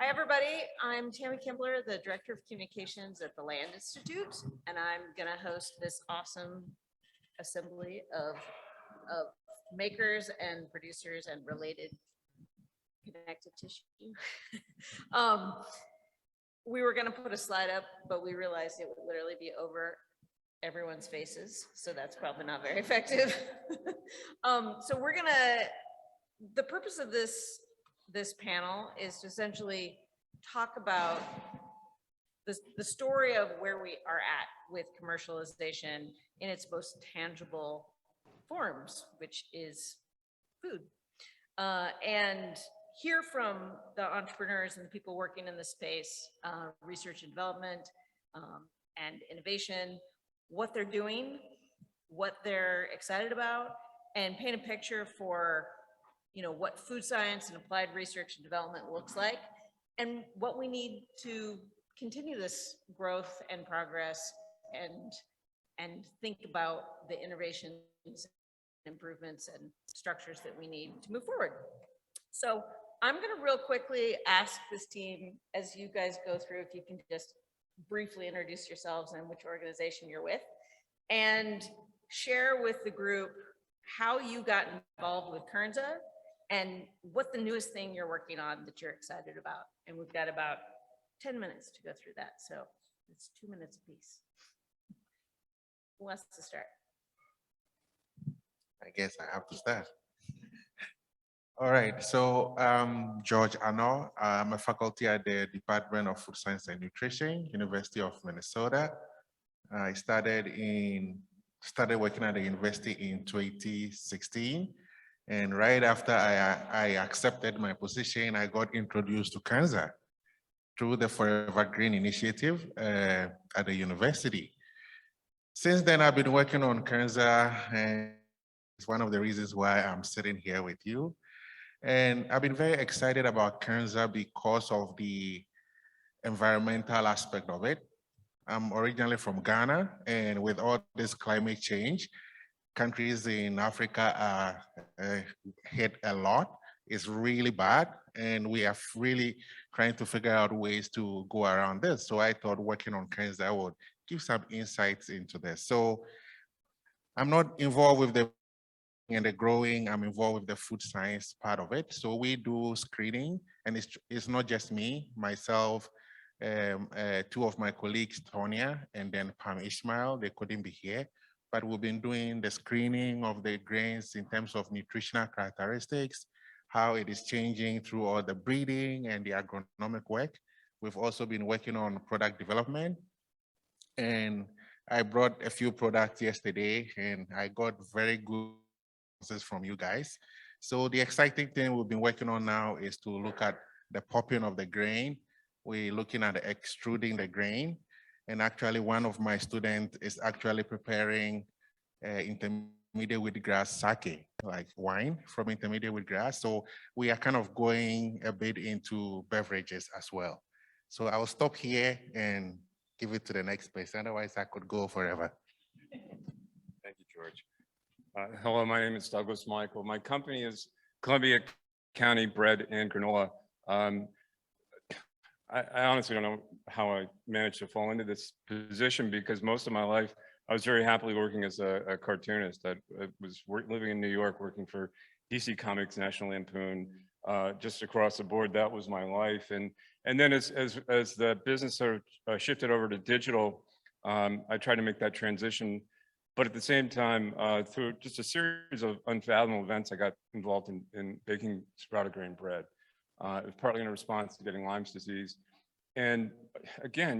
Hi, everybody. I'm Tammy Kimbler, the Director of Communications at the Land Institute, and I'm going to host this awesome assembly of makers and producers and related connective tissue. We were going to put a slide up, but we realized it would literally be over everyone's faces, so that's probably not very effective. So we're going to, the purpose of this panel is to essentially talk about the story of where we are at with commercialization in its most tangible forms, which is food, and hear from the entrepreneurs and the people working in the space, research and development, and innovation, what they're doing, what they're excited about, and paint a picture for what food science and applied research and development looks like, and what we need to continue this growth and progress and think about the innovations, improvements, and structures that we need to move forward. So I'm going to real quickly ask this team, as you guys go through, if you can just briefly introduce yourselves and which organization you're with, and share with the group how you got involved with Kernza and what the newest thing you're working on that you're excited about. And we've got about 10 minutes to go through that. So it's 2 minutes apiece. Who wants to start? I guess I have to start. All right, so George Arno. I'm a faculty at the Department of Food Science and Nutrition, University of Minnesota. I started working at the university in 2016. And right after I accepted my position, I got introduced to Kernza through the Forever Green initiative at the university. Since then, I've been working on Kernza, and it's one of the reasons why I'm sitting here with you. And I've been very excited about Kernza because of the environmental aspect of it. I'm originally from Ghana, and with all this climate change, countries in Africa are hit a lot. It's really bad, and we are really trying to figure out ways to go around this. So I thought working on Kernza would give some insights into this. So I'm not involved with the growing, I'm involved with the food science part of it. So we do screening, and it's not just me, myself, two of my colleagues, Tonya and then Pam Ishmael, they couldn't be here, but we've been doing the screening of the grains in terms of nutritional characteristics, how it is changing through all the breeding and the agronomic work. We've also been working on product development, and I brought a few products yesterday, and I got very good answers from you guys. So the exciting thing we've been working on now is to look at the popping of the grain. We're looking at extruding the grain. And actually, one of my students is actually preparing intermediate wheat grass sake, like wine from intermediate wheat grass. So we are kind of going a bit into beverages as well. So I'll stop here and give it to the next person. Otherwise, I could go forever. Thank you, George. Hello, my name is Douglas Michael. My company is Columbia County Bread and Granola. I honestly don't know how I managed to fall into this position, because most of my life I was very happily working as a cartoonist. I was living in New York, working for DC Comics, National Lampoon, just across the board. That was my life. And then as the business sort of shifted over to digital, I tried to make that transition. But at the same time, through just a series of unfathomable events, I got involved in baking sprouted grain bread. It was partly in response to getting Lyme's disease. And again,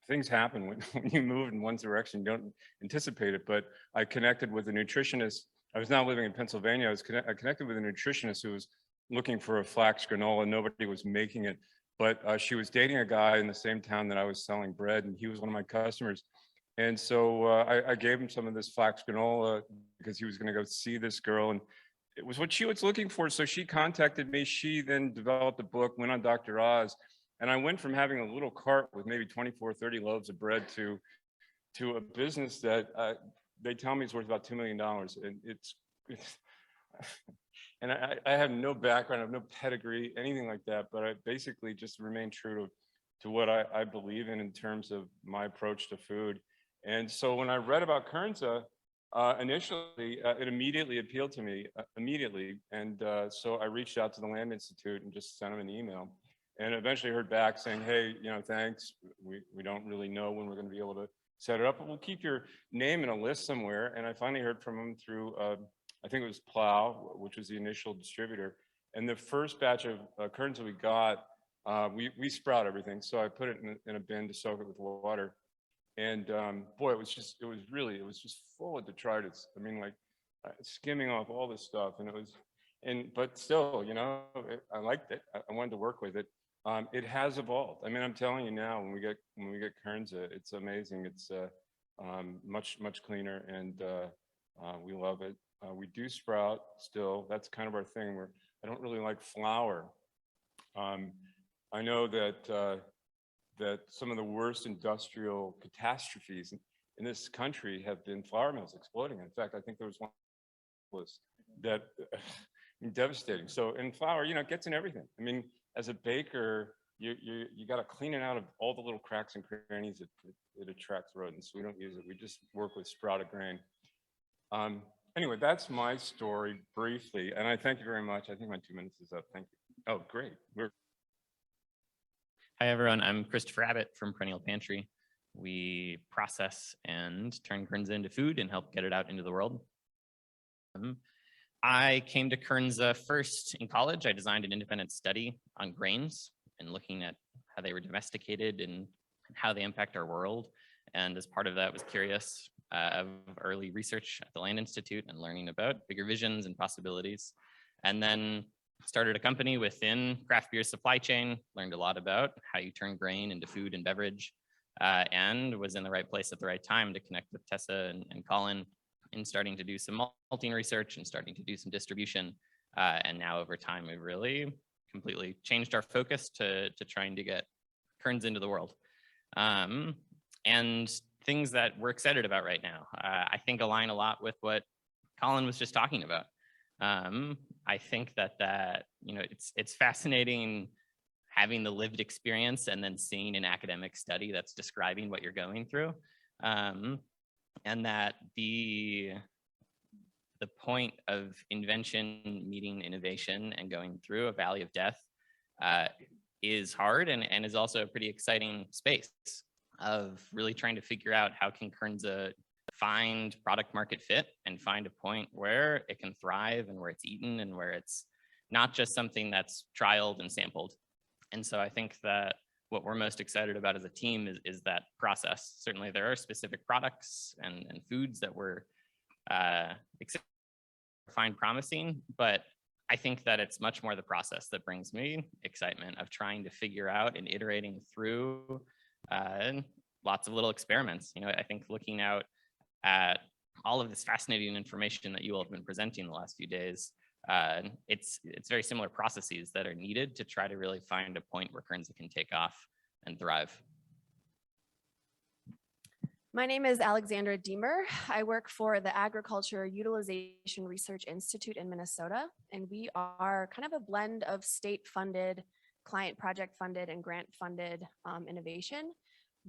things happen when you move in one direction, you don't anticipate it. But I connected with a nutritionist. I was now living in Pennsylvania. I connected with a nutritionist who was looking for a flax granola. Nobody was making it, but she was dating a guy in the same town that I was selling bread, and he was one of my customers. And so I gave him some of this flax granola because he was going to go see this girl, and it was what she was looking for. So she contacted me. She then developed a book, went on Dr. Oz, and I went from having a little cart with maybe 24, 30 loaves of bread to a business that they tell me is worth about $2 million. And And I have no background, I have no pedigree, anything like that, but I basically just remain true to what I believe in terms of my approach to food. And so when I read about Kernza, initially, it immediately appealed to me, immediately. And so I reached out to the Land Institute and just sent them an email. And eventually heard back saying, hey, thanks. We don't really know when we're going to be able to set it up, but we'll keep your name in a list somewhere. And I finally heard from them through, I think it was Plow, which was the initial distributor. And the first batch of Kernza we got, we sprout everything. So I put it in a bin to soak it with water. And boy, it was just full of detritus. I mean, like skimming off all this stuff. And but still, I liked it. I wanted to work with it. It has evolved. I mean, I'm telling you now, when we get Kernza, it's amazing. It's much cleaner, and we love it. We do sprout still. That's kind of our thing. I don't really like flour. I know that that some of the worst industrial catastrophes in this country have been flour mills exploding. In fact, I think there was one that devastating. So in flour, it gets in everything. I mean, as a baker, you got to clean it out of all the little cracks and crannies. It attracts rodents. We don't use it. We just work with sprouted grain. Anyway, that's my story briefly, and I thank you very much. I think my 2 minutes is up. Thank you. Oh, great. Hi, everyone. I'm Christopher Abbott from Perennial Pantry. We process and turn Kernza into food and help get it out into the world. I came to Kernza first in college. I designed an independent study on grains and looking at how they were domesticated and how they impact our world. And as part of that, was curious of early research at the Land Institute and learning about bigger visions and possibilities. And then started a company within craft beer supply chain, learned a lot about how you turn grain into food and beverage, and was in the right place at the right time to connect with Tessa and Colin in starting to do some malting research and starting to do some distribution. And now over time, we've really completely changed our focus to trying to get Kernza into the world. And things that we're excited about right now, I think align a lot with what Colin was just talking about. I think that it's fascinating having the lived experience and then seeing an academic study that's describing what you're going through. And that the point of invention meeting innovation and going through a valley of death is hard and is also a pretty exciting space of really trying to figure out how can Kernza find product market fit and find a point where it can thrive and where it's eaten and where it's not just something that's trialed and sampled. And so I think that what we're most excited about as a team is that process. Certainly there are specific products and foods that we're find promising, but I think that it's much more the process that brings me excitement of trying to figure out and iterating through lots of little experiments. I think looking out at all of this fascinating information that you all have been presenting the last few days, it's very similar processes that are needed to try to really find a point where Kernza can take off and thrive. My name is Alexandra Diemer. I work for the Agriculture Utilization Research Institute in Minnesota, and we are kind of a blend of state-funded, client project-funded, and grant-funded innovation.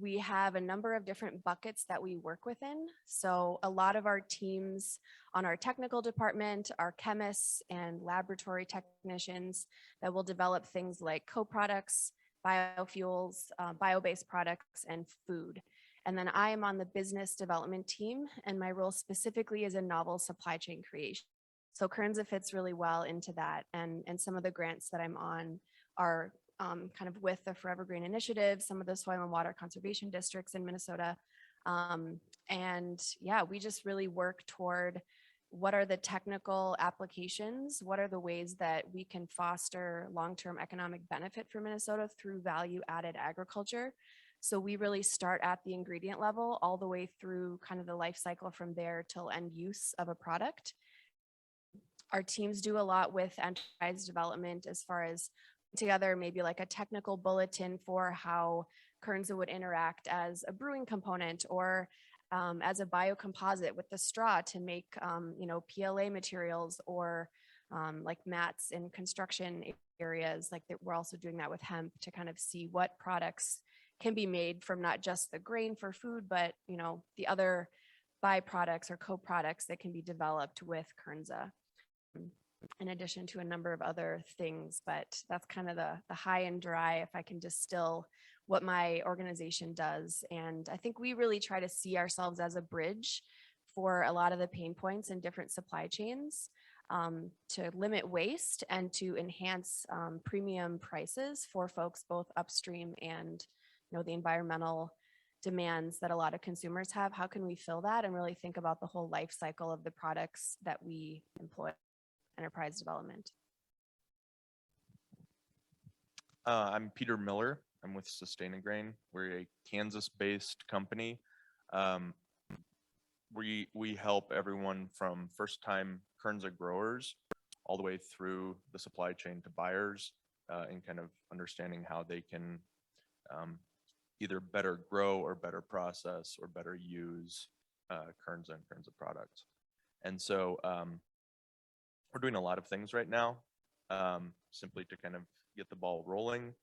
We have a number of different buckets that we work within. So a lot of our teams on our technical department are chemists and laboratory technicians that will develop things like co-products, biofuels, bio-based products, and food. And then I am on the business development team, and my role specifically is in novel supply chain creation. So Kernza fits really well into that. And some of the grants that I'm on are kind of with the Forever Green Initiative, some of the soil and water conservation districts in Minnesota. And yeah, we just really work toward what are the technical applications, what are the ways that we can foster long-term economic benefit for Minnesota through value-added agriculture. So we really start at the ingredient level all the way through kind of the life cycle from there till end use of a product. Our teams do a lot with enterprise development as far as together maybe like a technical bulletin for how Kernza would interact as a brewing component or as a biocomposite with the straw to make PLA materials or like mats in construction areas, like that we're also doing that with hemp to kind of see what products can be made from not just the grain for food, but the other byproducts or co-products that can be developed with Kernza, in addition to a number of other things. But that's kind of the high and dry, if I can distill what my organization does. And I think we really try to see ourselves as a bridge for a lot of the pain points in different supply chains, to limit waste and to enhance premium prices for folks both upstream and the environmental demands that a lot of consumers have. How can we fill that and really think about the whole life cycle of the products that we employ? Enterprise development. I'm Peter Miller. I'm with Sustainagrain. We're a Kansas-based company. We help everyone from first-time Kernza growers all the way through the supply chain to buyers, and kind of understanding how they can either better grow or better process or better use Kernza and Kernza products. And so we're doing a lot of things right now, simply to kind of get the ball rolling.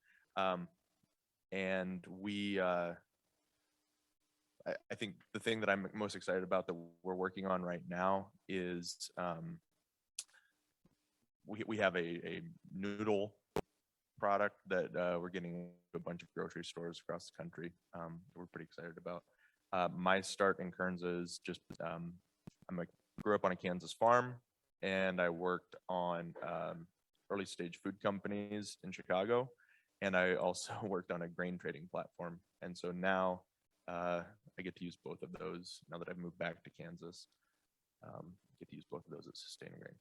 And I think the thing that I'm most excited about that we're working on right now is we have a noodle product that we're getting a bunch of grocery stores across the country. We're pretty excited about. My start in Kernza is just grew up on a Kansas farm, and I worked on early stage food companies in Chicago, and I also worked on a grain trading platform. And so now I get to use both of those now that I've moved back to Kansas. Get to use both of those at Sustainagrain.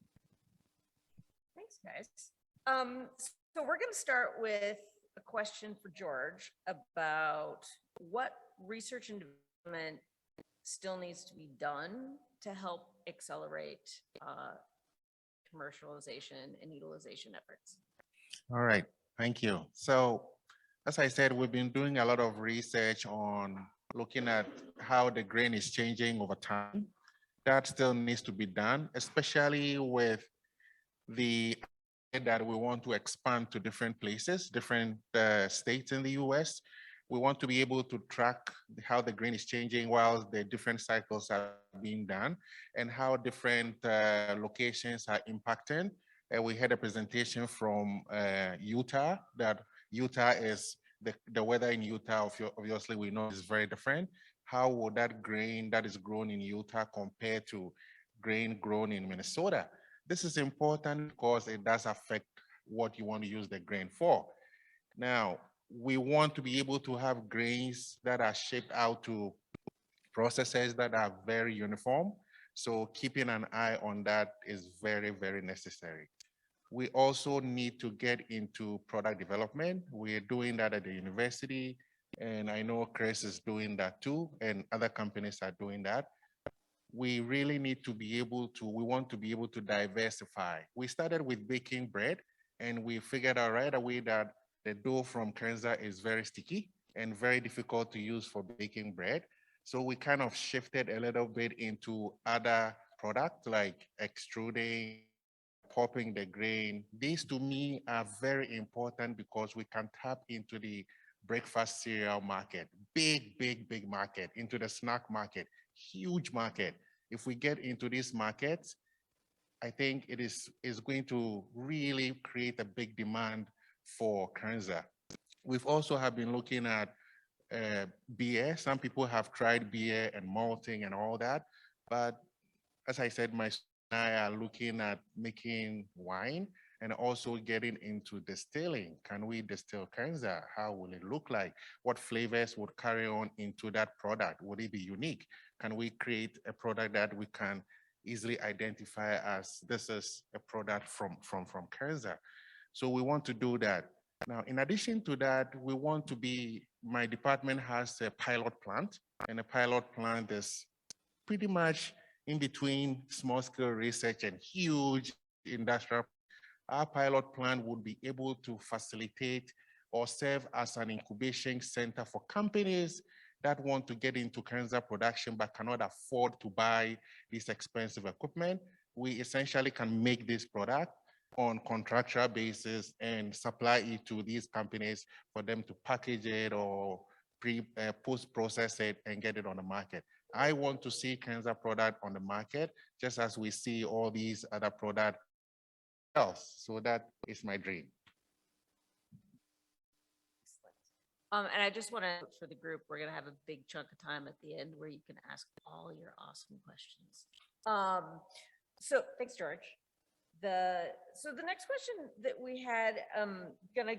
Thanks, guys. So we're going to start with a question for George about what research and development still needs to be done to help accelerate commercialization and utilization efforts. All right, thank you. So as I said, we've been doing a lot of research on looking at how the grain is changing over time. That still needs to be done, especially with the that we want to expand to different places, different states in the US. We want to be able to track how the grain is changing while the different cycles are being done and how different locations are impacting. We had a presentation from Utah, that Utah is, the weather in Utah, obviously we know is very different. How would that grain that is grown in Utah compare to grain grown in Minnesota? This is important because it does affect what you want to use the grain for. Now, we want to be able to have grains that are shipped out to processes that are very uniform. So keeping an eye on that is very, very necessary. We also need to get into product development. We're doing that at the university, and I know Chris is doing that too, and other companies are doing that. We really need to be able to, we want to be able to diversify. We started with baking bread, and we figured out right away that the dough from Kernza is very sticky and very difficult to use for baking bread. So we kind of shifted a little bit into other products like extruding, popping the grain. These to me are very important because we can tap into the breakfast cereal market, big, big, big market, into the snack market, huge market. If we get into these markets, I think it is going to really create a big demand for Kernza. We've also have been looking at beer. Some people have tried beer and malting and all that, but as I said, my son and I are looking at making wine and also getting into distilling. Can we distill Kernza? How will it look like? What flavors would carry on into that product? Would it be unique? Can we create a product that we can easily identify as this is a product from Kernza? So we want to do that. Now, in addition to that, we want to be, my department has a pilot plant, and a pilot plant is pretty much in between small scale research and huge industrial. Our pilot plant would be able to facilitate or serve as an incubation center for companies that want to get into Kernza production but cannot afford to buy this expensive equipment. we essentially can make this product on contractual basis and supply it to these companies for them to package it or post-process it and get it on the market. I want to see Kernza product on the market, just as we see all these other products else. So that is my dream. And I just want to, for the group, we're going to have a big chunk of time at the end where you can ask all your awesome questions. So thanks, George. So the next question that we had, gonna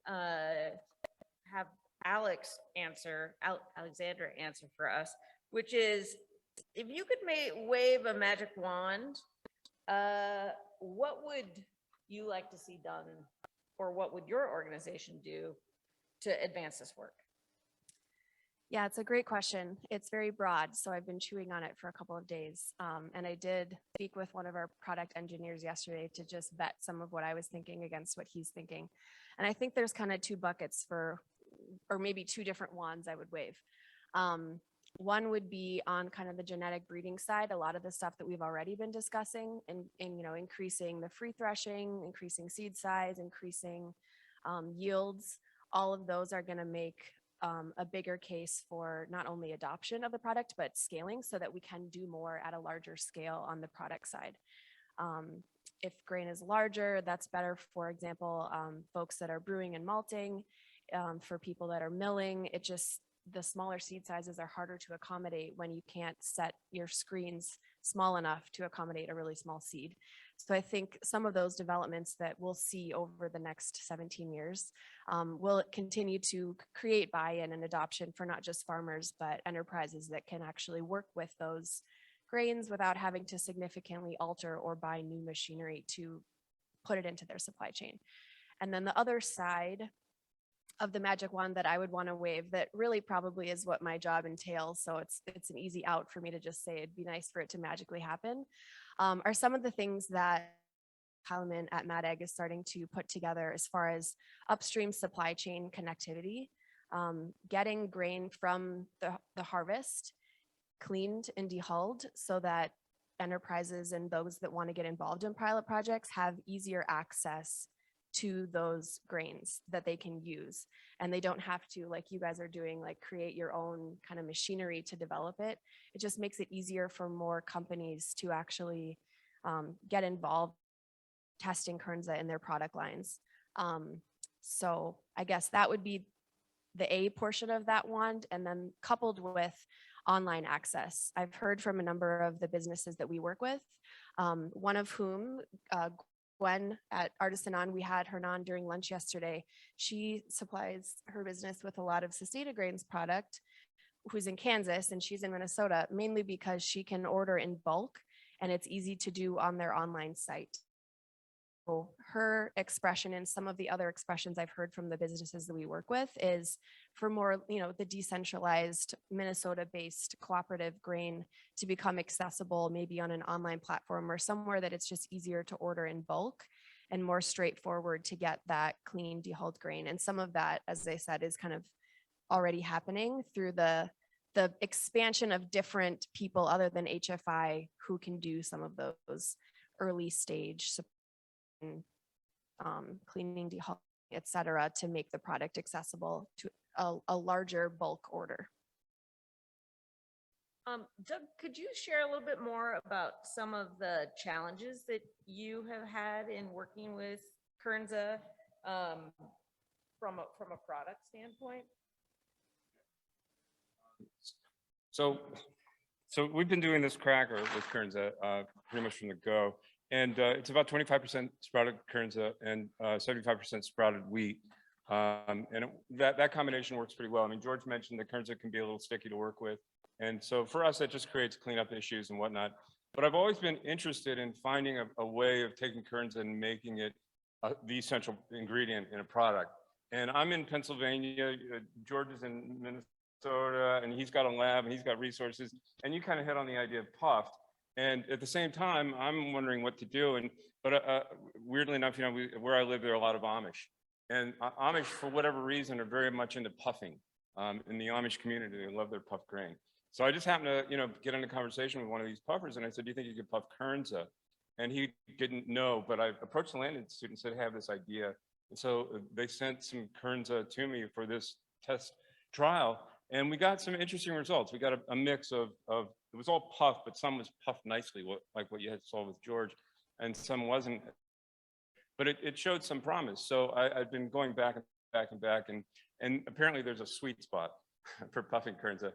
have Alexandra answer for us, which is, if you could wave a magic wand, what would you like to see done, or what would your organization do to advance this work? Yeah, it's a great question. It's very broad, so I've been chewing on it for a couple of days. And I did speak with one of our product engineers yesterday to just vet some of what I was thinking against what he's thinking. And I think there's kind of two buckets or maybe two different wands I would wave. One would be on kind of the genetic breeding side, a lot of the stuff that we've already been discussing, and increasing the free threshing, increasing seed size, increasing yields. All of those are going to make a bigger case for not only adoption of the product, but scaling so that we can do more at a larger scale on the product side. If grain is larger, that's better, for example, folks that are brewing and malting, for people that are milling. The smaller seed sizes are harder to accommodate when you can't set your screens small enough to accommodate a really small seed. So I think some of those developments that we'll see over the next 17 years will continue to create buy-in and adoption for not just farmers, but enterprises that can actually work with those grains without having to significantly alter or buy new machinery to put it into their supply chain. And then the other side of the magic wand that I would want to wave, that really probably is what my job entails, so it's an easy out for me to just say it'd be nice for it to magically happen, are some of the things that Parliament at MadAg is starting to put together as far as upstream supply chain connectivity, getting grain from the harvest cleaned and dehulled so that enterprises and those that want to get involved in pilot projects have easier access to those grains that they can use. And they don't have to, like you guys are doing, like create your own kind of machinery to develop it. It just makes it easier for more companies to actually get involved testing Kernza in their product lines. So I guess that would be the A portion of that wand. And then coupled with online access, I've heard from a number of the businesses that we work with, one of whom, Gwen at Artisanon, we had her on during lunch yesterday. She supplies her business with a lot of Sustaina Grains product, who's in Kansas and she's in Minnesota, mainly because she can order in bulk and it's easy to do on their online site. So her expression and some of the other expressions I've heard from the businesses that we work with is for more, the decentralized Minnesota-based cooperative grain to become accessible maybe on an online platform or somewhere that it's just easier to order in bulk and more straightforward to get that clean dehulled grain. And some of that, as I said, is kind of already happening through the expansion of different people other than HFI who can do some of those early stage cleaning, dehulling, et cetera, to make the product accessible to a larger bulk order. Doug, could you share a little bit more about some of the challenges that you have had in working with Kernza from a product standpoint? So we've been doing this cracker with Kernza pretty much from the go. And it's about 25% sprouted Kernza and 75% sprouted wheat. And that combination works pretty well. I mean, George mentioned that Kernza can be a little sticky to work with. And so for us, that just creates cleanup issues and whatnot. But I've always been interested in finding a way of taking Kernza and making it the essential ingredient in a product. And I'm in Pennsylvania, George is in Minnesota, and he's got a lab and he's got resources. And you kind of hit on the idea of puffed. And at the same time, I'm wondering what to do. But weirdly enough, where I live, there are a lot of Amish. And Amish, for whatever reason, are very much into puffing. In the Amish community, they love their puffed grain. So I just happened to, get into conversation with one of these puffers, and I said, "Do you think you could puff Kernza?" and he didn't know, but I approached the Land Institute and said, "Hey, I have this idea." And so they sent some Kernza to me for this test trial, and we got some interesting results. We got a mix of it was all puffed, but some was puffed nicely, like what you had saw with George, and some wasn't. But it showed some promise. So I've been going back and back and back, and apparently there's a sweet spot for puffing Kernza.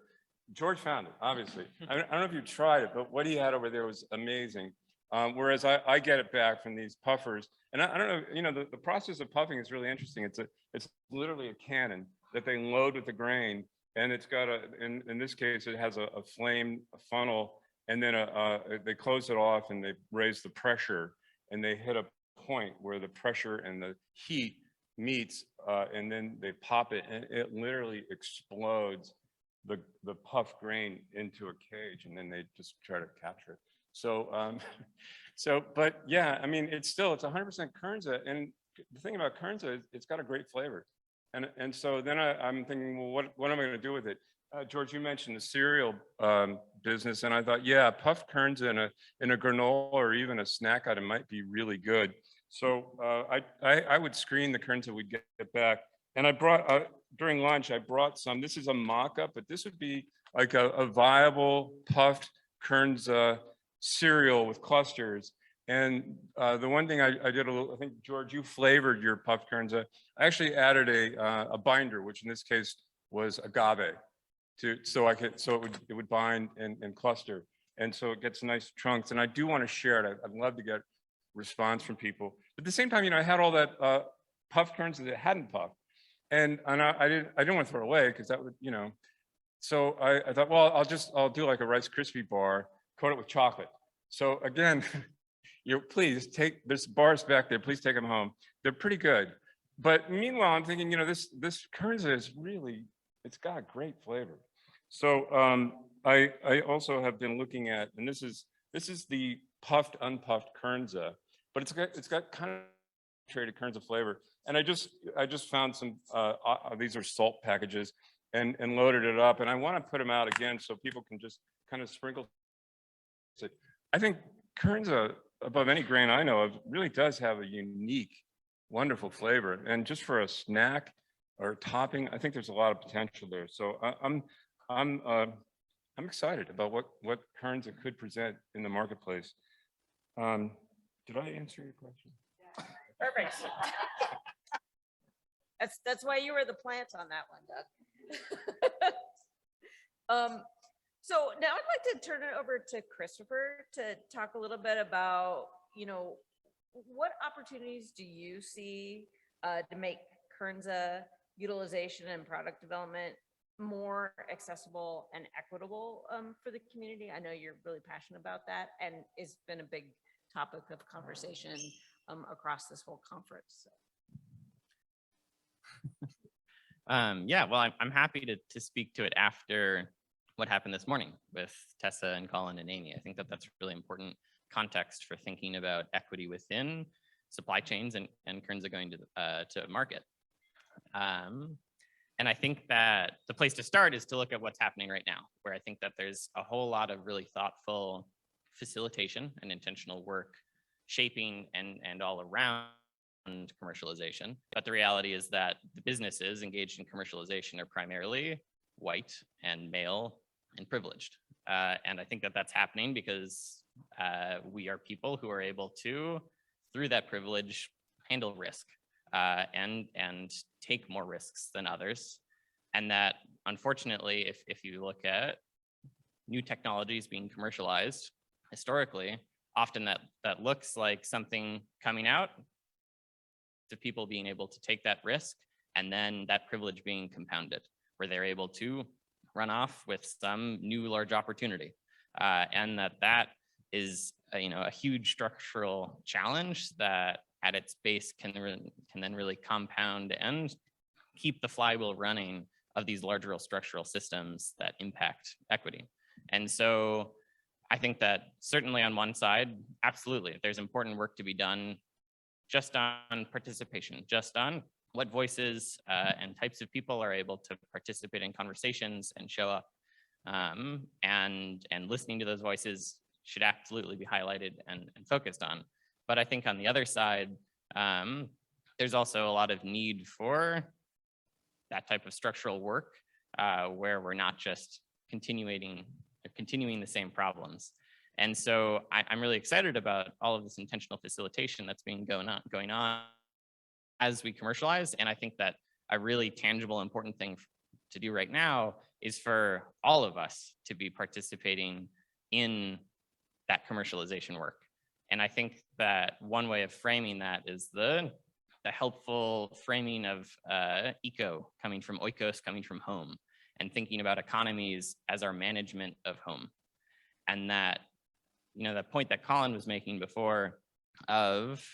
George found it, obviously. I don't know if you tried it, but what he had over there was amazing. Whereas I get it back from these puffers, and I don't know, you know, the process of puffing is really interesting. It's literally a cannon that they load with the grain, and it's got in this case, it has a flame, a funnel, and then they close it off and they raise the pressure, and they hit a point where the pressure and the heat meets, and then they pop it, and it literally explodes the puff grain into a cage, and then they just try to capture it. So, but yeah, I mean, it's 100% Kernza, and the thing about Kernza is it's got a great flavor, and so then I'm thinking, well, what am I going to do with it? George, you mentioned the cereal business, and I thought, yeah, puffed Kernza in a granola or even a snack item might be really good. So I would screen the Kernza we'd get back, and I brought during lunch, I brought some. This is a mock-up, but this would be like a viable puffed Kernza cereal with clusters. And the one thing I did a little, I think, George, you flavored your puffed Kernza. I actually added a binder, which in this case was agave, so it would bind and cluster. And so it gets nice chunks. And I do want to share it. I'd love to get response from people. But at the same time, you know, I had all that puffed Kernza that hadn't puffed. And I didn't want to throw it away because that would, you know, so I thought, well, I'll do like a Rice Krispie bar, coat it with chocolate. So again, please there's bars back there, please take them home. They're pretty good. But meanwhile, I'm thinking, you know, this Kernza is really, it's got a great flavor. So I also have been looking at, and this is the puffed, unpuffed Kernza, but it's got kind of traded Kernza flavor. And I just found some, these are salt packages, and loaded it up. And I want to put them out again so people can just kind of sprinkle it. I think Kernza, above any grain I know of, really does have a unique, wonderful flavor. And just for a snack or topping, I think there's a lot of potential there. So I'm excited about what Kernza could present in the marketplace. Did I answer your question? Perfect. That's why you were the plant on that one, Doug. So now I'd like to turn it over to Christopher to talk a little bit about, you know, what opportunities do you see to make Kernza utilization and product development more accessible and equitable for the community? I know you're really passionate about that, and it's been a big topic of conversation across this whole conference. So. Yeah, well, I'm happy to speak to it after what happened this morning with Tessa and Colin and Amy. I think that's really important context for thinking about equity within supply chains and Kernza going to market. And I think that the place to start is to look at what's happening right now, where I think that there's a whole lot of really thoughtful facilitation and intentional work shaping and all around commercialization. But the reality is that the businesses engaged in commercialization are primarily white and male and privileged. And I think that's happening because we are people who are able to, through that privilege, handle risk and take more risks than others. And that, unfortunately, if you look at new technologies being commercialized historically, often that looks like something coming out to people being able to take that risk, and then that privilege being compounded, where they're able to run off with some new large opportunity. And that is a huge structural challenge that at its base can then really compound and keep the flywheel running of these larger structural systems that impact equity. And so I think that certainly on one side, absolutely, there's important work to be done just on participation, just on what voices and types of people are able to participate in conversations and show up, and listening to those voices, should absolutely be highlighted and focused on. But I think on the other side, there's also a lot of need for that type of structural work where we're not just continuing the same problems. And so I'm really excited about all of this intentional facilitation that's been going on as we commercialize. And I think that a really tangible, important thing to do right now is for all of us to be participating in that commercialization work. And I think that one way of framing that is the helpful framing of eco coming from oikos, coming from home, and thinking about economies as our management of home. And that, that point that Colin was making before of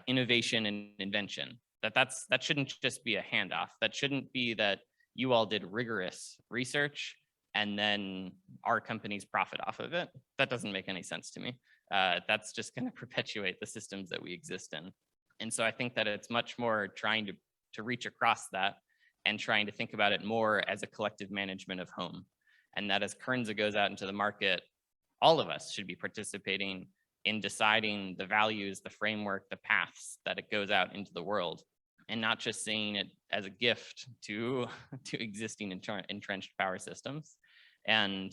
innovation and invention, that shouldn't just be a handoff. That shouldn't be that you all did rigorous research and then our companies profit off of it. That doesn't make any sense to me. That's just going to perpetuate the systems that we exist in. And so I think that it's much more trying to reach across that and trying to think about it more as a collective management of home. And that as Kernza goes out into the market, all of us should be participating in deciding the values, the framework, the paths that it goes out into the world, and not just seeing it as a gift to existing entrenched power systems. And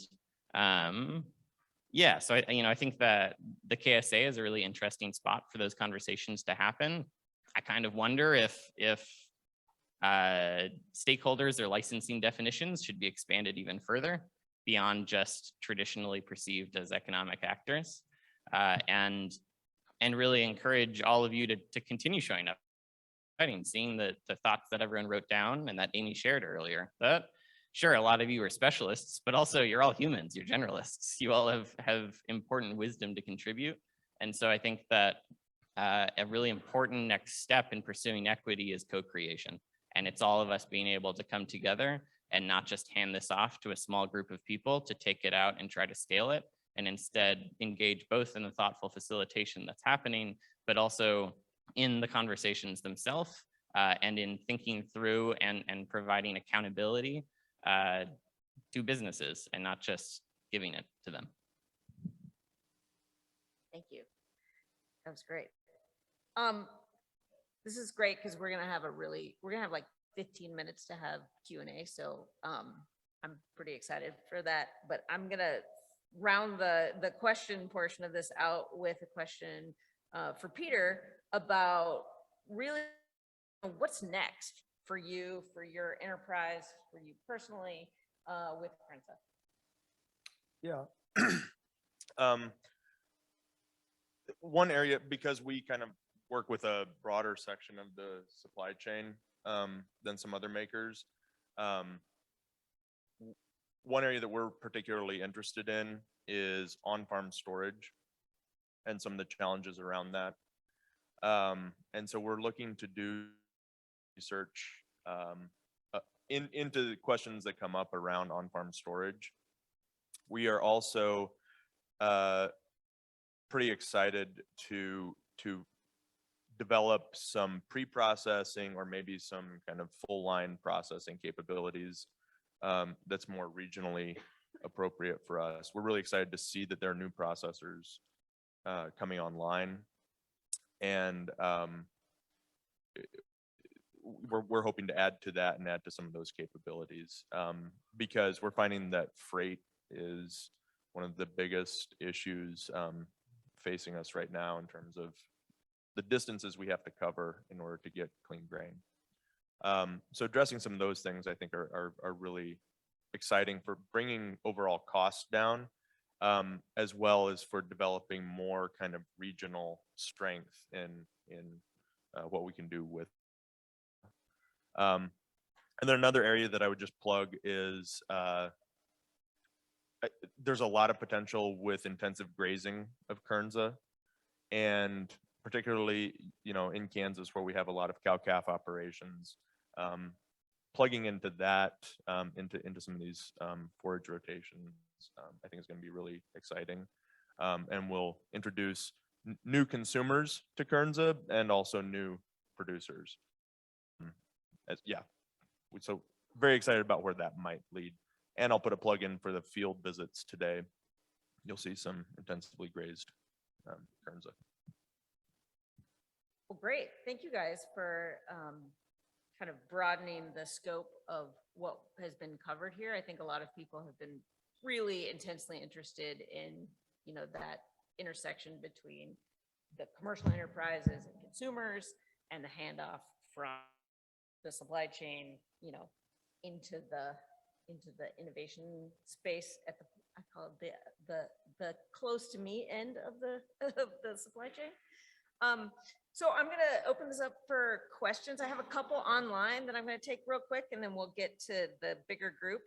yeah, so I think that the KSA is a really interesting spot for those conversations to happen. I kind of wonder if stakeholders or licensing definitions should be expanded even further beyond just traditionally perceived as economic actors, and really encourage all of you to continue showing up, seeing the thoughts that everyone wrote down and that Amy shared earlier. That sure, a lot of you are specialists, but also you're all humans, you're generalists. You all have important wisdom to contribute. And so I think that a really important next step in pursuing equity is co-creation. And it's all of us being able to come together and not just hand this off to a small group of people to take it out and try to scale it, and instead engage both in the thoughtful facilitation that's happening, but also in the conversations themselves, and in thinking through and providing accountability to businesses and not just giving it to them. Thank you. That was great. This is great because we're gonna have like 15 minutes to have Q&A. So I'm pretty excited for that. But I'm gonna round the question portion of this out with a question for Peter about really what's next for you, for your enterprise, for you personally, with Kernza. Yeah. One area, because we kind of work with a broader section of the supply chain than some other makers. One area that we're particularly interested in is on-farm storage and some of the challenges around that. And so we're looking to do research into questions that come up around on-farm storage. We are also pretty excited to develop some pre-processing or maybe some kind of full line processing capabilities that's more regionally appropriate for us. We're really excited to see that there are new processors coming online, and we're hoping to add to that and add to some of those capabilities, because we're finding that freight is one of the biggest issues facing us right now in terms of the distances we have to cover in order to get clean grain. So addressing some of those things, I think, are really exciting for bringing overall costs down, as well as for developing more kind of regional strength in what we can do with. And then another area that I would just plug is there's a lot of potential with intensive grazing of Kernza, and particularly, in Kansas, where we have a lot of cow-calf operations, plugging into that, into some of these forage rotations, I think is going to be really exciting, and will introduce new consumers to Kernza and also new producers. So very excited about where that might lead. And I'll put a plug in for the field visits today you'll see some intensively grazed Kernza. Well, great. Thank you guys for kind of broadening the scope of what has been covered here. I think a lot of people have been really intensely interested in, you know, that intersection between the commercial enterprises and consumers and the handoff from the supply chain, you know, into the innovation space at the, I call it the close to me end of the supply chain. So I'm gonna open this up for questions. I have a couple online that I'm gonna take real quick, and then we'll get to the bigger group.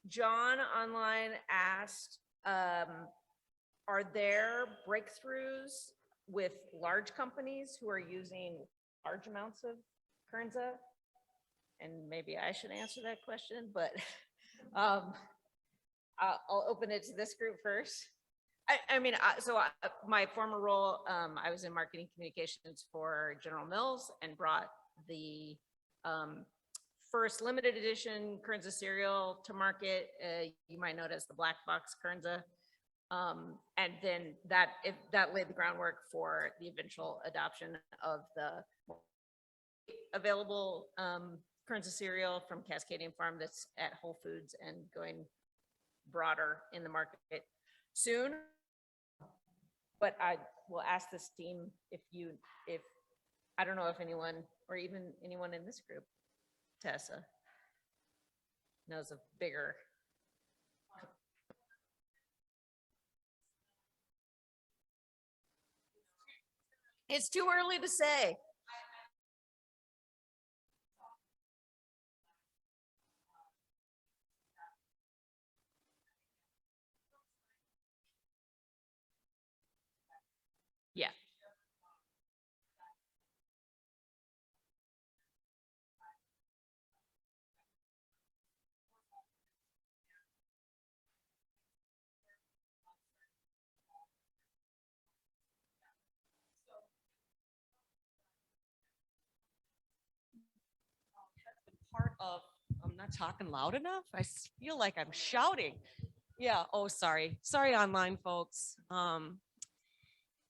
John online asked, are there breakthroughs with large companies who are using large amounts of Kernza? And maybe I should answer that question, but I'll open it to this group first. My former role, I was in marketing communications for General Mills and brought the first limited edition Kernza cereal to market. You might know it as the black box Kernza. And then that laid the groundwork for the eventual adoption of the available Kernza cereal from Cascadian Farm that's at Whole Foods and going broader in the market soon. But I will ask this team if I don't know if anyone, or even anyone in this group, Tessa, knows of bigger. It's too early to say. Yeah. Part of, I'm not talking loud enough. I feel like I'm shouting. Yeah. Oh, sorry. Sorry, online folks.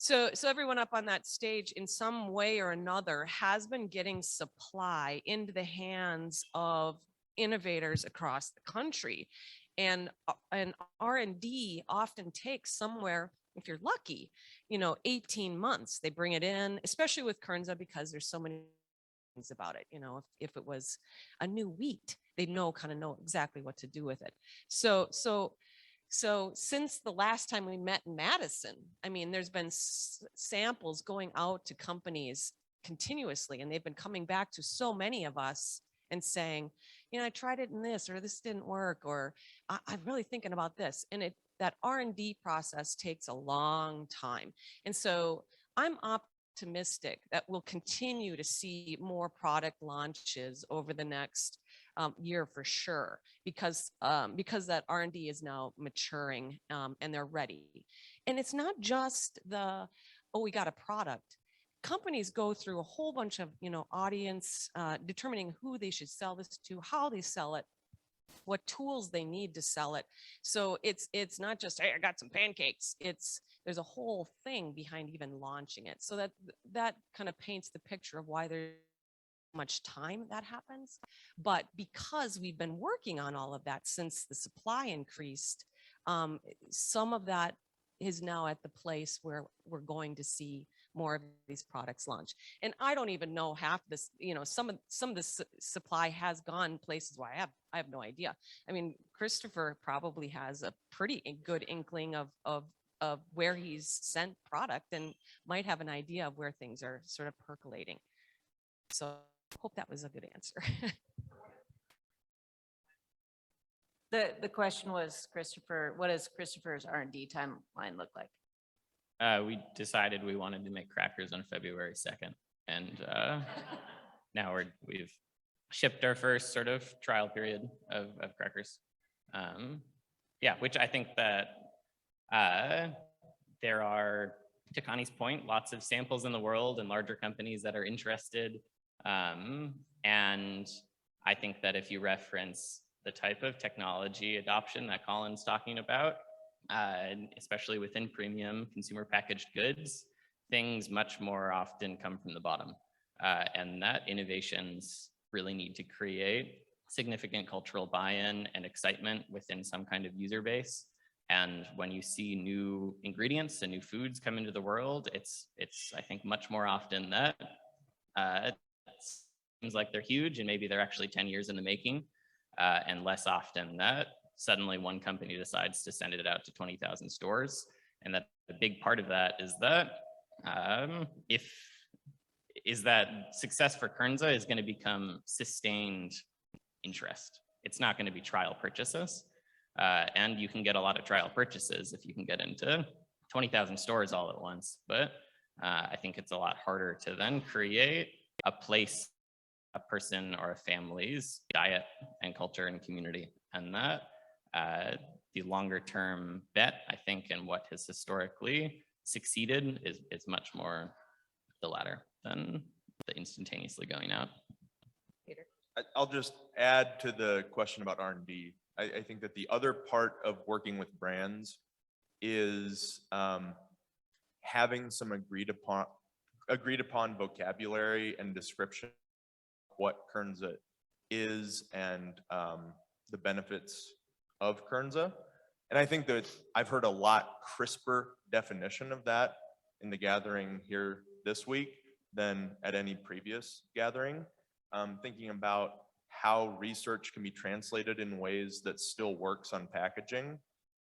So everyone up on that stage in some way or another has been getting supply into the hands of innovators across the country. And R&D often takes somewhere, if you're lucky, 18 months. They bring it in, especially with Kernza, because there's so many things about it. If it was a new wheat, they'd know exactly what to do with it. So since the last time we met in Madison, there's been samples going out to companies continuously, and they've been coming back to so many of us and saying, I tried it in this, or this didn't work, or I'm really thinking about this. And that R&D process takes a long time. And so I'm optimistic that we'll continue to see more product launches over the next year for sure, because that R&D is now maturing and they're ready. And it's not just we got a product. Companies go through a whole bunch of, audience, determining who they should sell this to, how they sell it, what tools they need to sell it. So it's not just, hey, I got some pancakes. There's a whole thing behind even launching it. So that kind of paints the picture of why there's much time that happens. But because we've been working on all of that since the supply increased, some of that is now at the place where we're going to see more of these products launch. And I don't even know half this, some of the supply has gone places where I have no idea. Christopher probably has a pretty good inkling of where he's sent product and might have an idea of where things are sort of percolating. So hope that was a good answer. The question was, Christopher, what does Christopher's R&D timeline look like? We decided we wanted to make crackers on February 2nd. And now we've shipped our first sort of trial period of crackers. Which I think that there are, to Connie's point, lots of samples in the world and larger companies that are interested. And I think that if you reference the type of technology adoption that Colin's talking about, especially within premium consumer packaged goods, things much more often come from the bottom. And that innovations really need to create significant cultural buy-in and excitement within some kind of user base. And when you see new ingredients and new foods come into the world, it's I think much more often that it seems like they're huge and maybe they're actually 10 years in the making, and less often that suddenly one company decides to send it out to 20,000 stores. And that the big part of that is that that success for Kernza is going to become sustained interest. It's not going to be trial purchases. And you can get a lot of trial purchases if you can get into 20,000 stores all at once. But I think it's a lot harder to then create a place, a person or a family's diet and culture and community. And that the longer term bet, I think, and what has historically succeeded is much more the latter than the instantaneously going out. Peter? I'll just add to the question about R&D. I think that the other part of working with brands is having some agreed upon vocabulary and description of what Kernza is and the benefits of Kernza. And I think that I've heard a lot crisper definition of that in the gathering here this week than at any previous gathering. Thinking about how research can be translated in ways that still works on packaging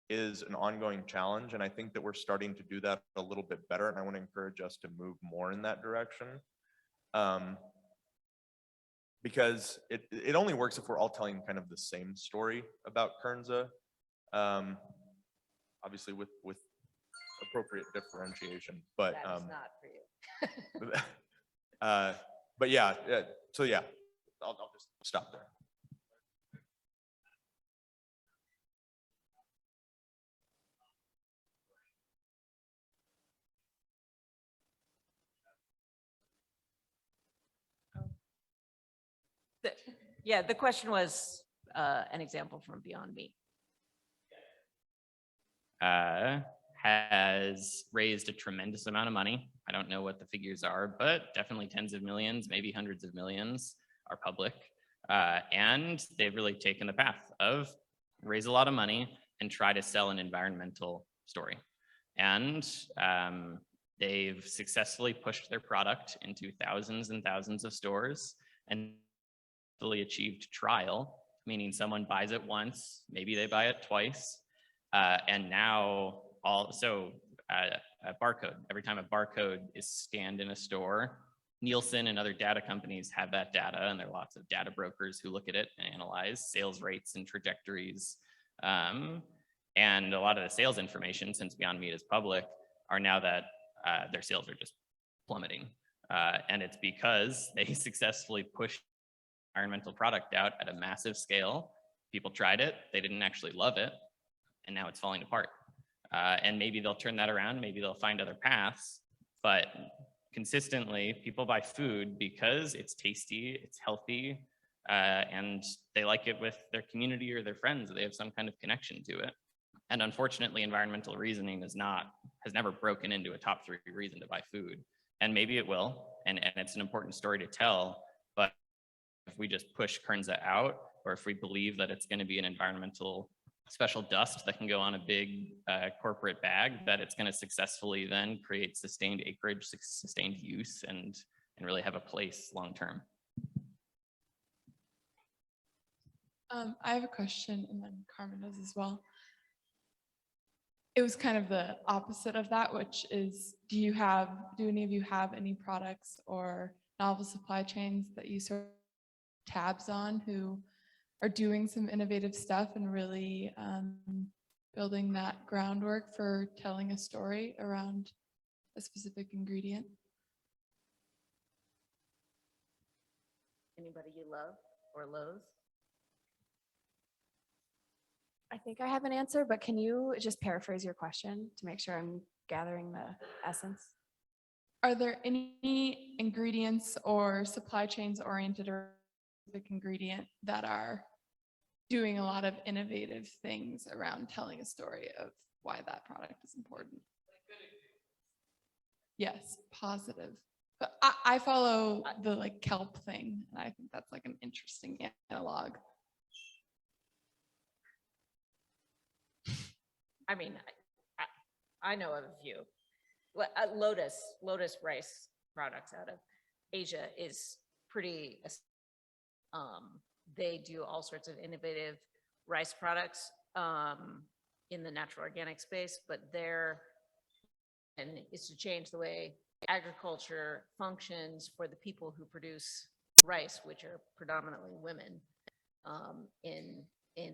is an ongoing challenge. And I think that we're starting to do that a little bit better. And I want to encourage us to move more in that direction. Because it only works if we're all telling kind of the same story about Kernza. Obviously with appropriate differentiation, but That is not for you. but yeah, so yeah, I'll just stop there. Yeah, the question was an example from Beyond Meat. Has raised a tremendous amount of money. I don't know what the figures are, but definitely tens of millions, maybe hundreds of millions are public. And they've really taken the path of raise a lot of money and try to sell an environmental story. And they've successfully pushed their product into thousands and thousands of stores and fully achieved trial, meaning someone buys it once, maybe they buy it twice. And now a barcode, every time a barcode is scanned in a store, Nielsen and other data companies have that data, and there are lots of data brokers who look at it and analyze sales rates and trajectories. And a lot of the sales information, since Beyond Meat is public, are now that their sales are just plummeting. And it's because they successfully pushed environmental product out at a massive scale. People tried it, they didn't actually love it, and now it's falling apart. And maybe they'll turn that around, maybe they'll find other paths, but consistently people buy food because it's tasty, it's healthy, and they like it with their community or their friends. They have some kind of connection to it. And unfortunately, environmental reasoning has never broken into a top 3 reason to buy food. And maybe it will, and it's an important story to tell, but if we just push Kernza out, or if we believe that it's going to be an environmental special dust that can go on a big corporate bag, that it's going to successfully then create sustained acreage, sustained use, and really have a place long term. I have a question, and then Carmen does as well. It was kind of the opposite of that, which is, do any of you have any products or novel supply chains that you sort of tabs on who are doing some innovative stuff and really building that groundwork for telling a story around a specific ingredient? Anybody you love or loathe? I think I have an answer, but can you just paraphrase your question to make sure I'm gathering the essence? Are there any ingredients or supply chains oriented or specific ingredient that are doing a lot of innovative things around telling a story of why that product is important. Yes, positive. But I follow the like kelp thing, and I think that's like an interesting analog. I mean, I know of a few. Lotus rice products out of Asia is pretty, they do all sorts of innovative rice products in the natural organic space, but and is to change the way agriculture functions for the people who produce rice, which are predominantly women in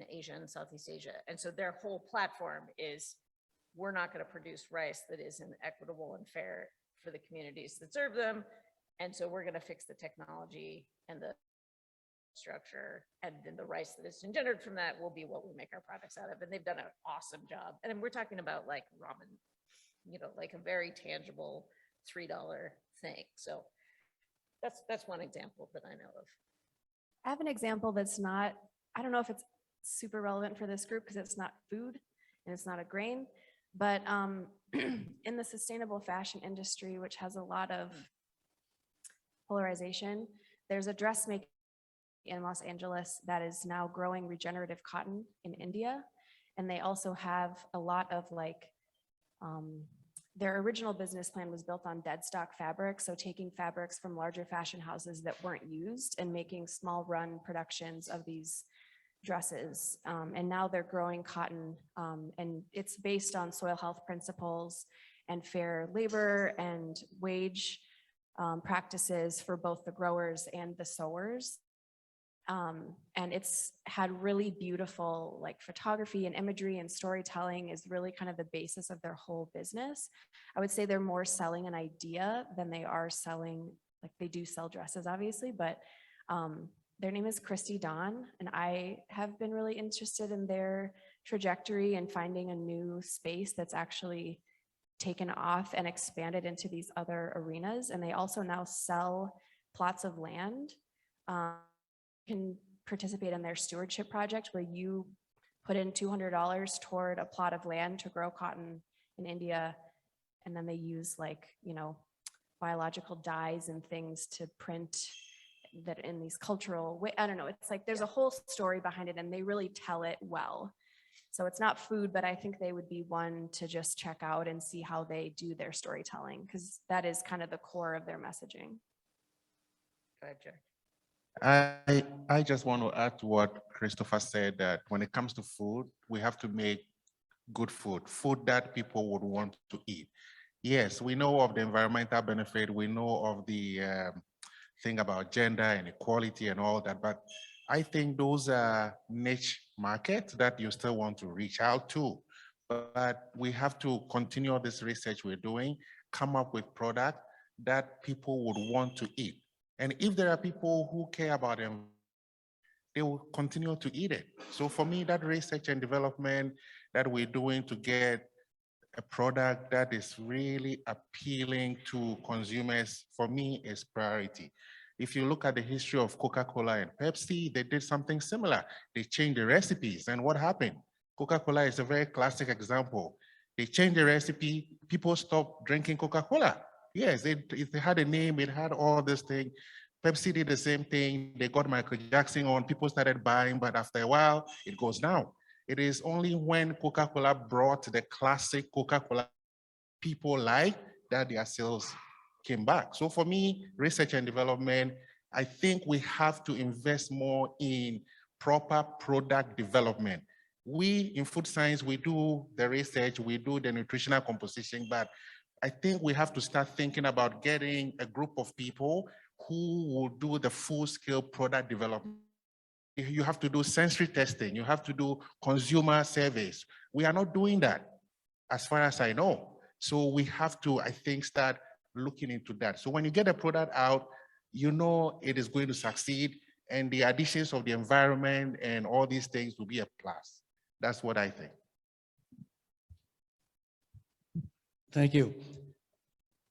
Asia and Southeast Asia. And so their whole platform is, we're not going to produce rice that isn't equitable and fair for the communities that serve them. And so we're going to fix the technology and the structure, and then the rice that is engendered from that will be what we make our products out of. And they've done an awesome job. And we're talking about like ramen, you know, like a very tangible $3 thing. So that's one example that I know of. I have an example that's not, I don't know if it's super relevant for this group because it's not food and it's not a grain, but in the sustainable fashion industry, which has a lot of polarization, there's a dressmaker in Los Angeles that is now growing regenerative cotton in India. And they also have a lot of like, their original business plan was built on dead stock fabrics. So taking fabrics from larger fashion houses that weren't used and making small run productions of these dresses. And now they're growing cotton, and it's based on soil health principles and fair labor and wage practices for both the growers and the sewers. And it's had really beautiful like photography and imagery, and storytelling is really kind of the basis of their whole business. I would say they're more selling an idea than they are selling, like they do sell dresses obviously, but their name is Christy Dawn, and I have been really interested in their trajectory and finding a new space that's actually taken off and expanded into these other arenas. And they also now sell plots of land. Can participate in their stewardship project where you put in $200 toward a plot of land to grow cotton in India. And then they use like, you know, biological dyes and things to print that in these cultural way. I don't know. It's like, there's a whole story behind it and they really tell it well. So it's not food, but I think they would be one to just check out and see how they do their storytelling, because that is kind of the core of their messaging. Go ahead, Jack. I just want to add to what Christopher said, that when it comes to food, we have to make good food that people would want to eat. Yes, we know of the environmental benefit, we know of the thing about gender and equality and all that, but I think those are niche markets that you still want to reach out to. But we have to continue this research we're doing, come up with product that people would want to eat. And if there are people who care about them, they will continue to eat it. So for me, that research and development that we're doing to get a product that is really appealing to consumers, for me, is priority. If you look at the history of Coca-Cola and Pepsi, they did something similar. They changed the recipes, and what happened? Coca-Cola is a very classic example. They changed the recipe, people stopped drinking Coca-Cola. Yes, it had a name, it had all this thing. Pepsi did the same thing. They got Michael Jackson on, people started buying, but after a while, it goes down. It is only when Coca-Cola brought the classic Coca-Cola people like that their sales came back. So for me, research and development, I think we have to invest more in proper product development. We in food science, we do the research, we do the nutritional composition, but I think we have to start thinking about getting a group of people who will do the full-scale product development. You have to do sensory testing, you have to do consumer surveys. We are not doing that, as far as I know. So we have to, I think, start looking into that. So when you get a product out, you know it is going to succeed, and the additions of the environment and all these things will be a plus. That's what I think. Thank you.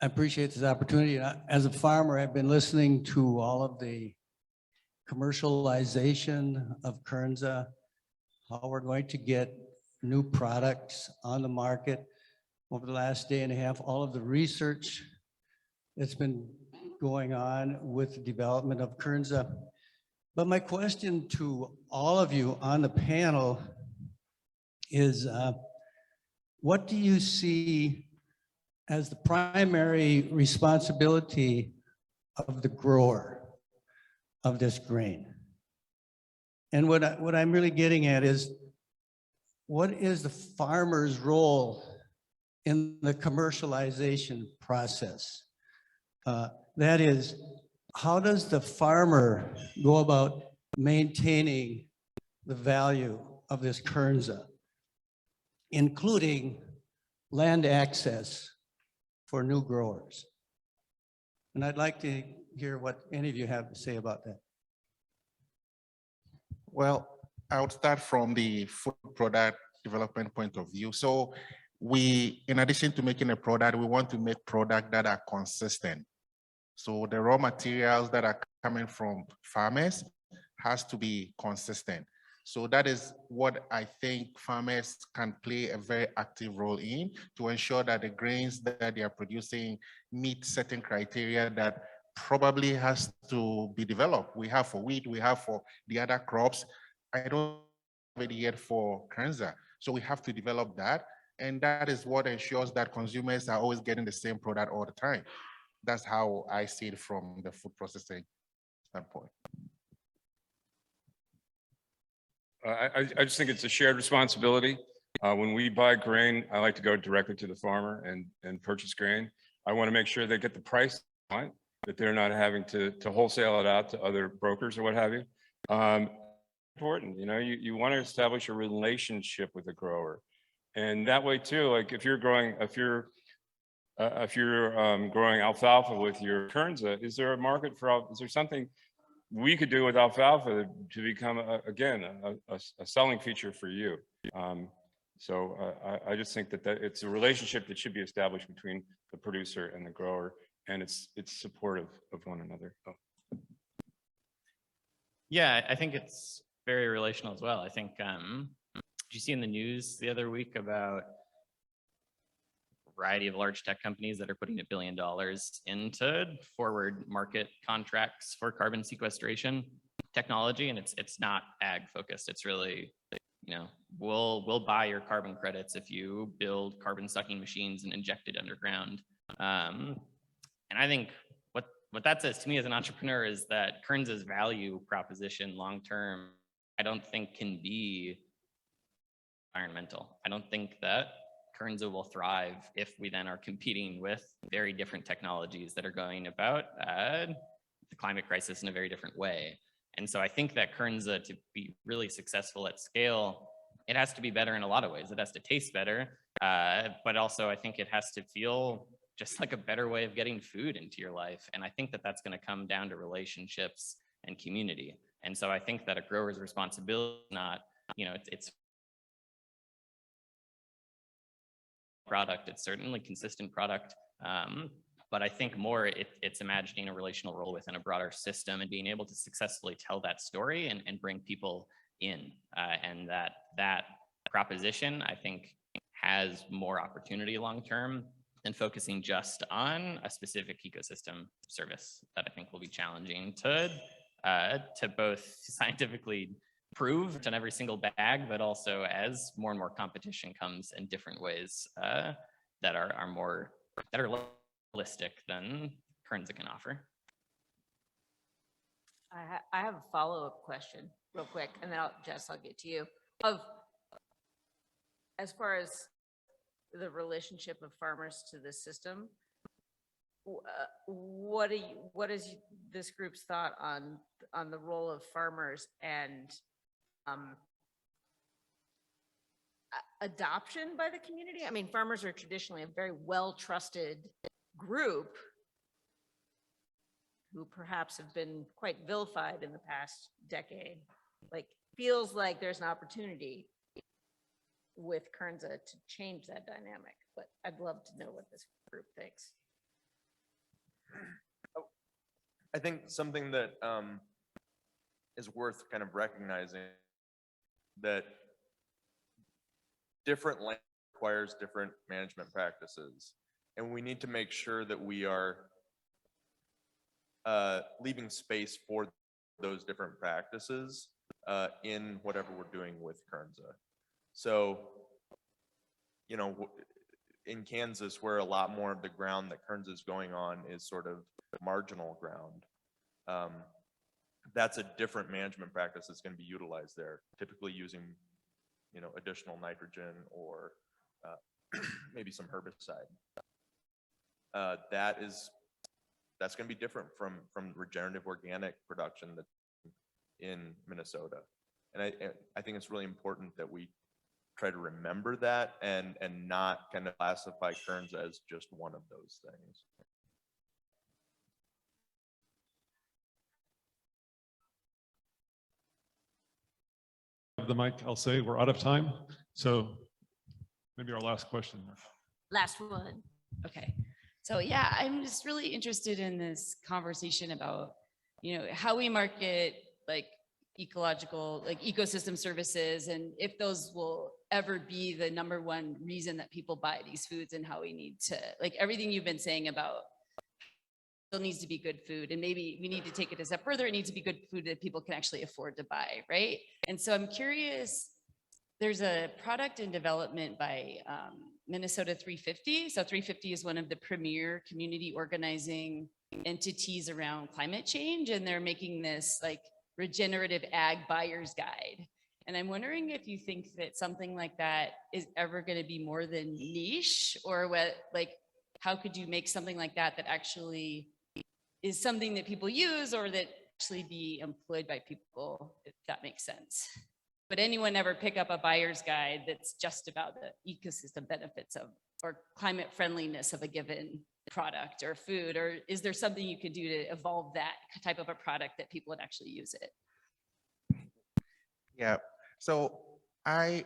I appreciate this opportunity. As a farmer, I've been listening to all of the commercialization of Kernza how we're going to get new products on the market over the last day and a half, all of the research that's been going on with the development of Kernza. But my question to all of you on the panel is, what do you see as the primary responsibility of the grower of this grain? And what I'm really getting at is, what is the farmer's role in the commercialization process? That is, how does the farmer go about maintaining the value of this Kernza, including land access for new growers? And I'd like to hear what any of you have to say about that. Well, I would start from the food product development point of view. So we, in addition to making a product, we want to make products that are consistent. So the raw materials that are coming from farmers has to be consistent. So that is what I think farmers can play a very active role in, to ensure that the grains that they are producing meet certain criteria that probably has to be developed. We have for wheat, we have for the other crops. I don't have it yet for Kernza. So we have to develop that. And that is what ensures that consumers are always getting the same product all the time. That's how I see it from the food processing standpoint. I just think it's a shared responsibility. When we buy grain, I like to go directly to the farmer and purchase grain. I want to make sure they get the price they want, that they're not having to wholesale it out to other brokers or what have you. Important, you know, you want to establish a relationship with the grower. And that way too, like if you're growing alfalfa with your Kernza, is there a market for, is there something we could do with alfalfa to become, again, a selling feature for you? So I just think that it's a relationship that should be established between the producer and the grower, and it's supportive of one another. Oh. Yeah, I think it's very relational as well. I think, did you see in the news the other week about a variety of large tech companies that are putting $1 billion into forward market contracts for carbon sequestration technology? And it's not ag focused. It's really, you know, we'll buy your carbon credits if you build carbon sucking machines and inject it underground. And I think what that says to me as an entrepreneur is that Kernza's value proposition long-term, I don't think can be environmental. I don't think that Kernza will thrive if we then are competing with very different technologies that are going about the climate crisis in a very different way. And so I think that Kernza, to be really successful at scale, it has to be better in a lot of ways. It has to taste better, but also I think it has to feel just like a better way of getting food into your life. And I think that that's going to come down to relationships and community. And so I think that a grower's responsibility is not, you know, it's product, it's certainly consistent product. But I think more it's imagining a relational role within a broader system and being able to successfully tell that story and bring people in. And that proposition, I think, has more opportunity long-term than focusing just on a specific ecosystem service that I think will be challenging to both scientifically prove in every single bag, but also as more and more competition comes in different ways that are realistic than Kernza can offer. I have a follow-up question real quick, and then Jess, I'll get to you. As far as the relationship of farmers to the system, what is this group's thought on the role of farmers and adoption by the community? I mean, farmers are traditionally a very well-trusted group who perhaps have been quite vilified in the past decade. Like, feels like there's an opportunity with Kernza to change that dynamic, but I'd love to know what this group thinks. I think something that is worth kind of recognizing, that different land requires different management practices. And we need to make sure that we are leaving space for those different practices in whatever we're doing with Kernza. So, you know, in Kansas, where a lot more of the ground that Kernza is going on is sort of marginal ground, that's a different management practice that's going to be utilized there, typically using, you know, additional nitrogen or maybe some herbicide. That's going to be different from regenerative organic production that's in Minnesota. And I think it's really important that we try to remember that and not kind of classify Kernza as just one of those things. The mic, I'll say we're out of time. So maybe our last question. Last one. Okay. So yeah, I'm just really interested in this conversation about, you know, how we market like ecological, like ecosystem services, and if those will ever be the #1 reason that people buy these foods, and how we need to, like everything you've been saying about still needs to be good food, and maybe we need to take it a step further. It needs to be good food that people can actually afford to buy, right? And so I'm curious, there's a product in development by Minnesota 350. So 350 is one of the premier community organizing entities around climate change, and they're making this like regenerative ag buyer's guide. And I'm wondering if you think that something like that is ever going to be more than niche, or what, like, how could you make something like that that actually is something that people use, or that actually be employed by people, if that makes sense? Would anyone ever pick up a buyer's guide that's just about the ecosystem benefits of, or climate friendliness of a given product or food? Or is there something you could do to evolve that type of a product that people would actually use it? Yeah, so I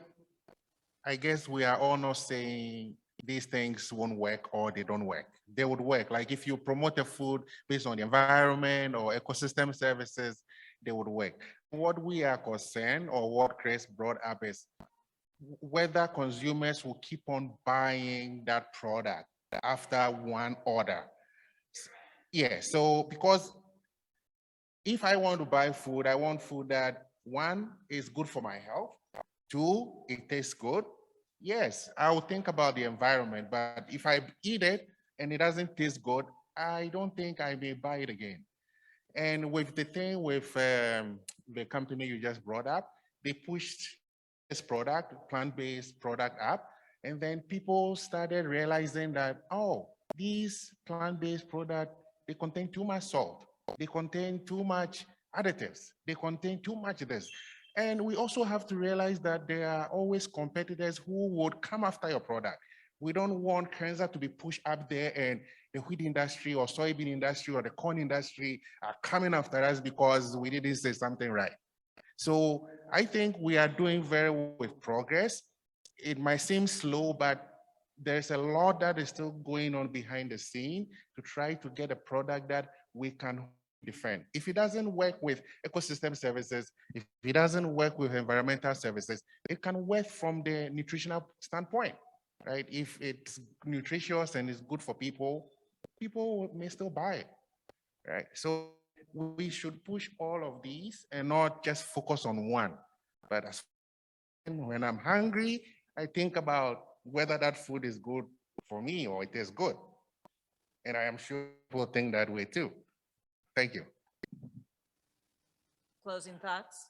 guess we are all not saying these things won't work or they don't work. They would work. Like if you promote a food based on the environment or ecosystem services, they would work. What we are concerned, or what Chris brought up, is whether consumers will keep on buying that product after one order. Yeah, so because if I want to buy food, I want food that, one, is good for my health, two, it tastes good. Yes, I will think about the environment, but if I eat it and it doesn't taste good, I don't think I may buy it again. And with the thing with the company you just brought up, they pushed this product, plant-based product up, and then people started realizing that, oh, these plant-based products, they contain too much salt, they contain too much additives, they contain too much of this. And we also have to realize that there are always competitors who would come after your product. We don't want Kernza to be pushed up there and the wheat industry or soybean industry or the corn industry are coming after us because we didn't say something right. So I think we are doing very well with progress. It might seem slow, but there's a lot that is still going on behind the scene to try to get a product that we can defend. If it doesn't work with ecosystem services, if it doesn't work with environmental services, it can work from the nutritional standpoint, right? If it's nutritious and it's good for people, people may still buy it, right? So we should push all of these and not just focus on one. But when I'm hungry, I think about whether that food is good for me or it is good. And I am sure people think that way too. Thank you. Closing thoughts?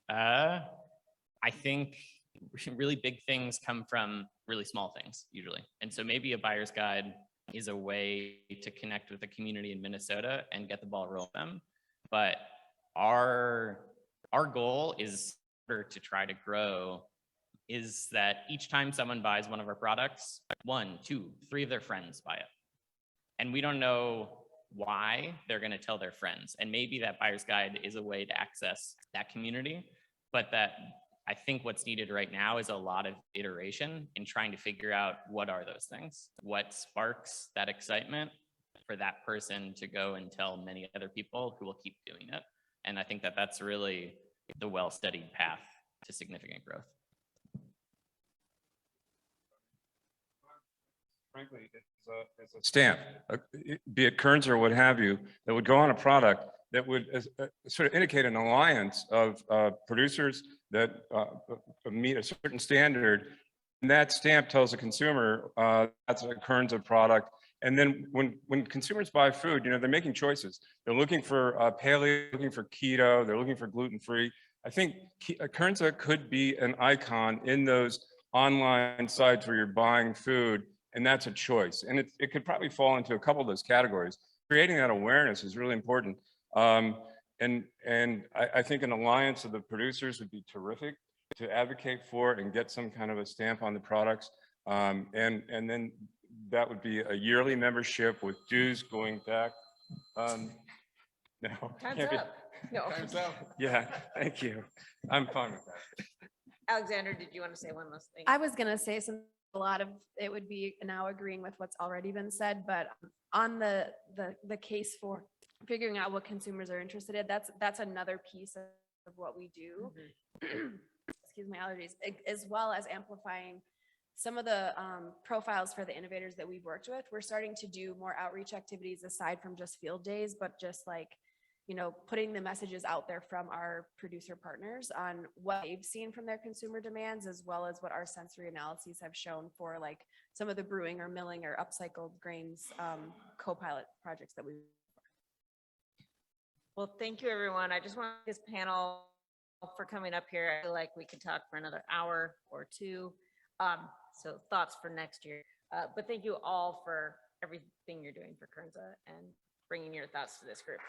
I think really big things come from really small things usually. And so maybe a buyer's guide is a way to connect with the community in Minnesota and get the ball rolling them. But our goal is to try to grow is that each time someone buys one of our products, 1, 2, 3 of their friends buy it. And we don't know why they're going to tell their friends. And maybe that buyer's guide is a way to access that community, but that I think what's needed right now is a lot of iteration in trying to figure out what are those things, what sparks that excitement for that person to go and tell many other people who will keep doing it. And I think that that's really the well-studied path to significant growth. frankly, is a stamp, be it Kearns or what have you, that would go on a product that would sort of indicate an alliance of producers that meet a certain standard. And that stamp tells the consumer that's a Kearns product. And then when consumers buy food, you know, they're making choices. They're looking for paleo, looking for keto, they're looking for gluten-free. I think Kearns could be an icon in those online sites where you're buying food, and that's a choice. And it could probably fall into a couple of those categories. Creating that awareness is really important. And I think an alliance of the producers would be terrific to advocate for it and get some kind of a stamp on the products. And then that would be a yearly membership with dues going back. No, Time's can't be- up. No. Time's up. Yeah, thank you. I'm fine with that. Alexandra, did you want to say one last thing? I was gonna say a lot of it would be now agreeing with what's already been said, but on the case for figuring out what consumers are interested in, that's another piece of what we do. Excuse my allergies, as well as amplifying some of the profiles for the innovators that we've worked with. We're starting to do more outreach activities aside from just field days, but just like, you know, putting the messages out there from our producer partners on what they've seen from their consumer demands, as well as what our sensory analyses have shown for like some of the brewing or milling or upcycled grains co-pilot projects that we. Well, thank you, everyone. I just want this panel for coming up here. I feel like we could talk for another hour or two. So thoughts for next year. But thank you all for everything you're doing for Kernza and bringing your thoughts to this group.